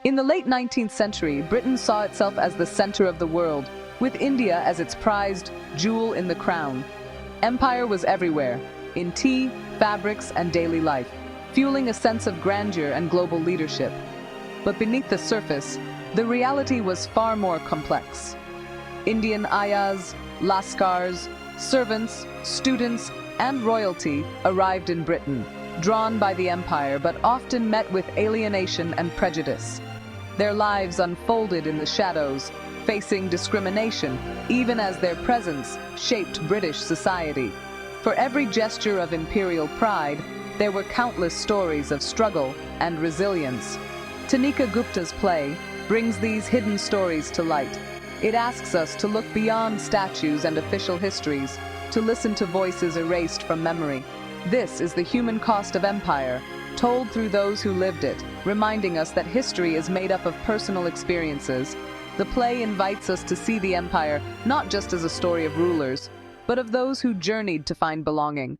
In the late 19th century, Britain saw itself as the center of the world, with India as its prized jewel in the crown. Empire was everywhere, in tea, fabrics, and daily life, fueling a sense of grandeur and global leadership. But beneath the surface, the reality was far more complex. Indian ayahs, laskars, servants, students, and royalty arrived in Britain, drawn by the empire but often met with alienation and prejudice. Their lives unfolded in the shadows, facing discrimination, even as their presence shaped British society. For every gesture of imperial pride, there were countless stories of struggle and resilience. Tanika Gupta's play brings these hidden stories to light. It asks us to look beyond statues and official histories, to listen to voices erased from memory. This is the human cost of empire, told through those who lived it, reminding us that history is made up of personal experiences. The play invites us to see the empire not just as a story of rulers, but of those who journeyed to find belonging.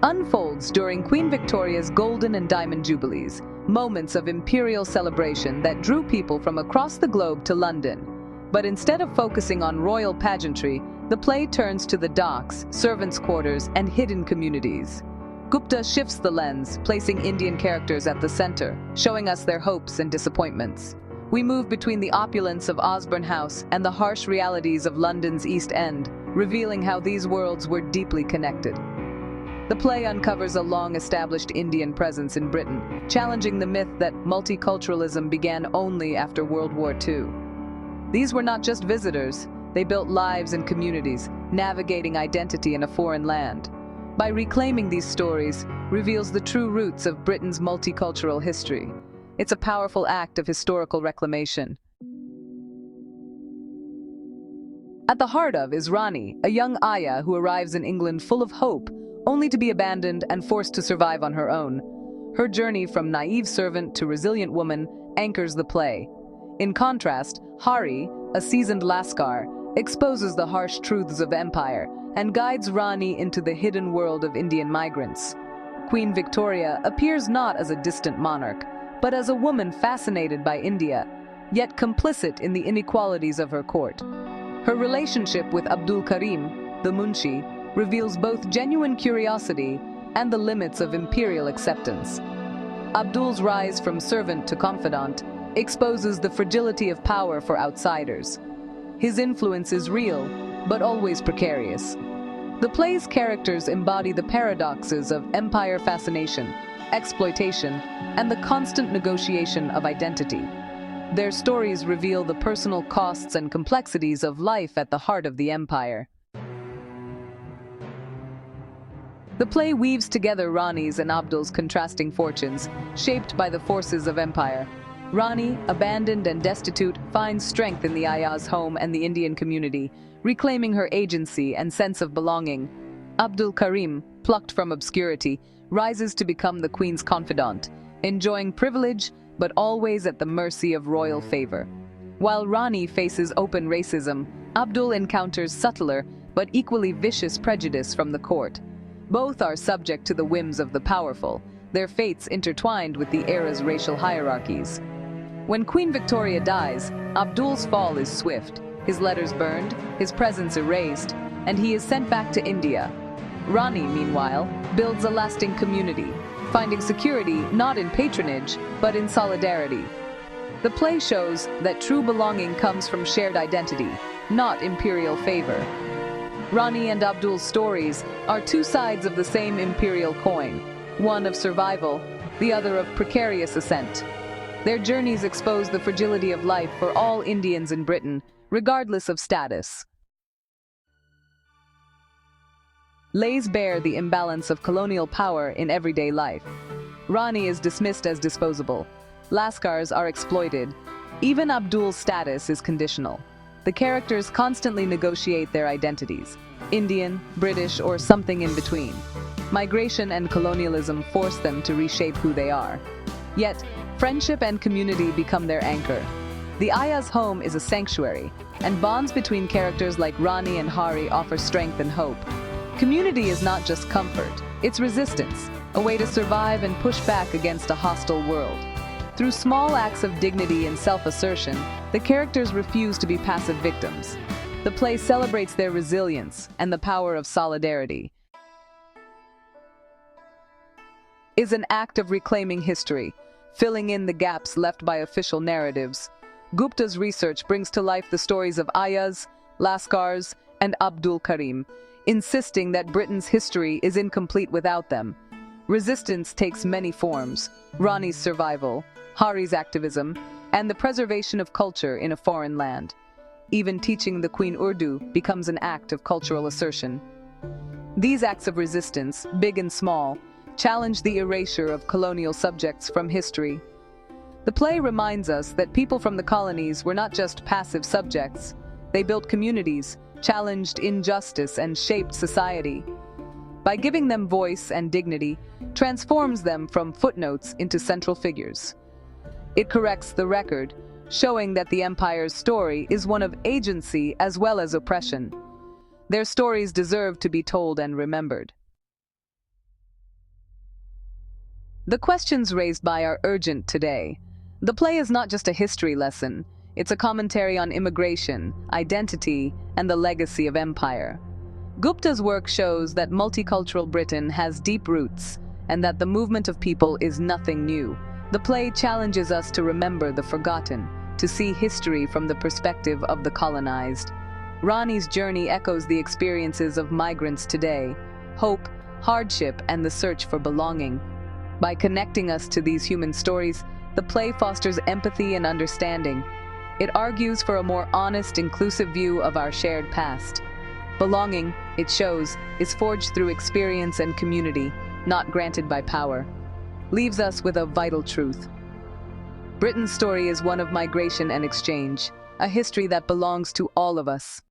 Unfolds during Queen Victoria's Golden and Diamond Jubilees, moments of imperial celebration that drew people from across the globe to London. But instead of focusing on royal pageantry, the play turns to the docks, servants' quarters, and hidden communities. Gupta shifts the lens, placing Indian characters at the center, showing us their hopes and disappointments. We move between the opulence of Osborne House and the harsh realities of London's East End, revealing how these worlds were deeply connected. The play uncovers a long-established Indian presence in Britain, challenging the myth that multiculturalism began only after World War II. These were not just visitors, they built lives and communities, navigating identity in a foreign land. By reclaiming these stories, reveals the true roots of Britain's multicultural history. It's a powerful act of historical reclamation. At the heart of is Rani, a young ayah who arrives in England full of hope, only to be abandoned and forced to survive on her own. Her journey from naive servant to resilient woman anchors the play. In contrast, Hari, a seasoned Lascar, exposes the harsh truths of empire and guides Rani into the hidden world of Indian migrants. Queen Victoria appears not as a distant monarch, but as a woman fascinated by India, yet complicit in the inequalities of her court. Her relationship with Abdul Karim, the Munshi, reveals both genuine curiosity and the limits of imperial acceptance. Abdul's rise from servant to confidant exposes the fragility of power for outsiders. His influence is real, but always precarious. The play's characters embody the paradoxes of empire fascination, exploitation, and the constant negotiation of identity. Their stories reveal the personal costs and complexities of life at the heart of the empire. The play weaves together Rani's and Abdul's contrasting fortunes, shaped by the forces of empire. Rani, abandoned and destitute, finds strength in the ayah's home and the Indian community, reclaiming her agency and sense of belonging. Abdul Karim, plucked from obscurity, rises to become the queen's confidant, enjoying privilege but always at the mercy of royal favor. While Rani faces open racism, Abdul encounters subtler but equally vicious prejudice from the court. Both are subject to the whims of the powerful, their fates intertwined with the era's racial hierarchies. When Queen Victoria dies, Abdul's fall is swift, his letters burned, his presence erased, and he is sent back to India. Rani, meanwhile, builds a lasting community, finding security not in patronage, but in solidarity. The play shows that true belonging comes from shared identity, not imperial favor. Rani and Abdul's stories are two sides of the same imperial coin, one of survival, the other of precarious ascent. Their journeys expose the fragility of life for all Indians in Britain, regardless of status. Lays bare the imbalance of colonial power in everyday life. Rani is dismissed as disposable. Lascars are exploited. Even Abdul's status is conditional. The characters constantly negotiate their identities, Indian, British, or something in between. Migration and colonialism force them to reshape who they are. Yet, friendship and community become their anchor. The ayah's home is a sanctuary, and bonds between characters like Rani and Hari offer strength and hope. Community is not just comfort, It's resistance, a way to survive and push back against a hostile world. Through small acts of dignity and self-assertion, the characters refuse to be passive victims. The play celebrates their resilience and the power of solidarity. Is an act of reclaiming history, filling in the gaps left by official narratives. Gupta's research brings to life the stories of Ayaz, Lascars, and Abdul Karim, insisting that Britain's history is incomplete without them. Resistance takes many forms: Rani's survival, Hari's activism, and the preservation of culture in a foreign land. Even teaching the Queen Urdu becomes an act of cultural assertion. These acts of resistance, big and small, challenge the erasure of colonial subjects from history. The play reminds us that people from the colonies were not just passive subjects. They built communities, challenged injustice, and shaped society. By giving them voice and dignity, transforms them from footnotes into central figures. It corrects the record, showing that the empire's story is one of agency as well as oppression. Their stories deserve to be told and remembered. The questions raised by are urgent today. The play is not just a history lesson, it's a commentary on immigration, identity, and the legacy of empire. Gupta's work shows that multicultural Britain has deep roots, and that the movement of people is nothing new. The play challenges us to remember the forgotten, to see history from the perspective of the colonized. Rani's journey echoes the experiences of migrants today: hope, hardship, and the search for belonging. By connecting us to these human stories, the play fosters empathy and understanding. It argues for a more honest, inclusive view of our shared past. Belonging, it shows, is forged through experience and community, not granted by power. Leaves us with a vital truth. Britain's story is one of migration and exchange, a history that belongs to all of us.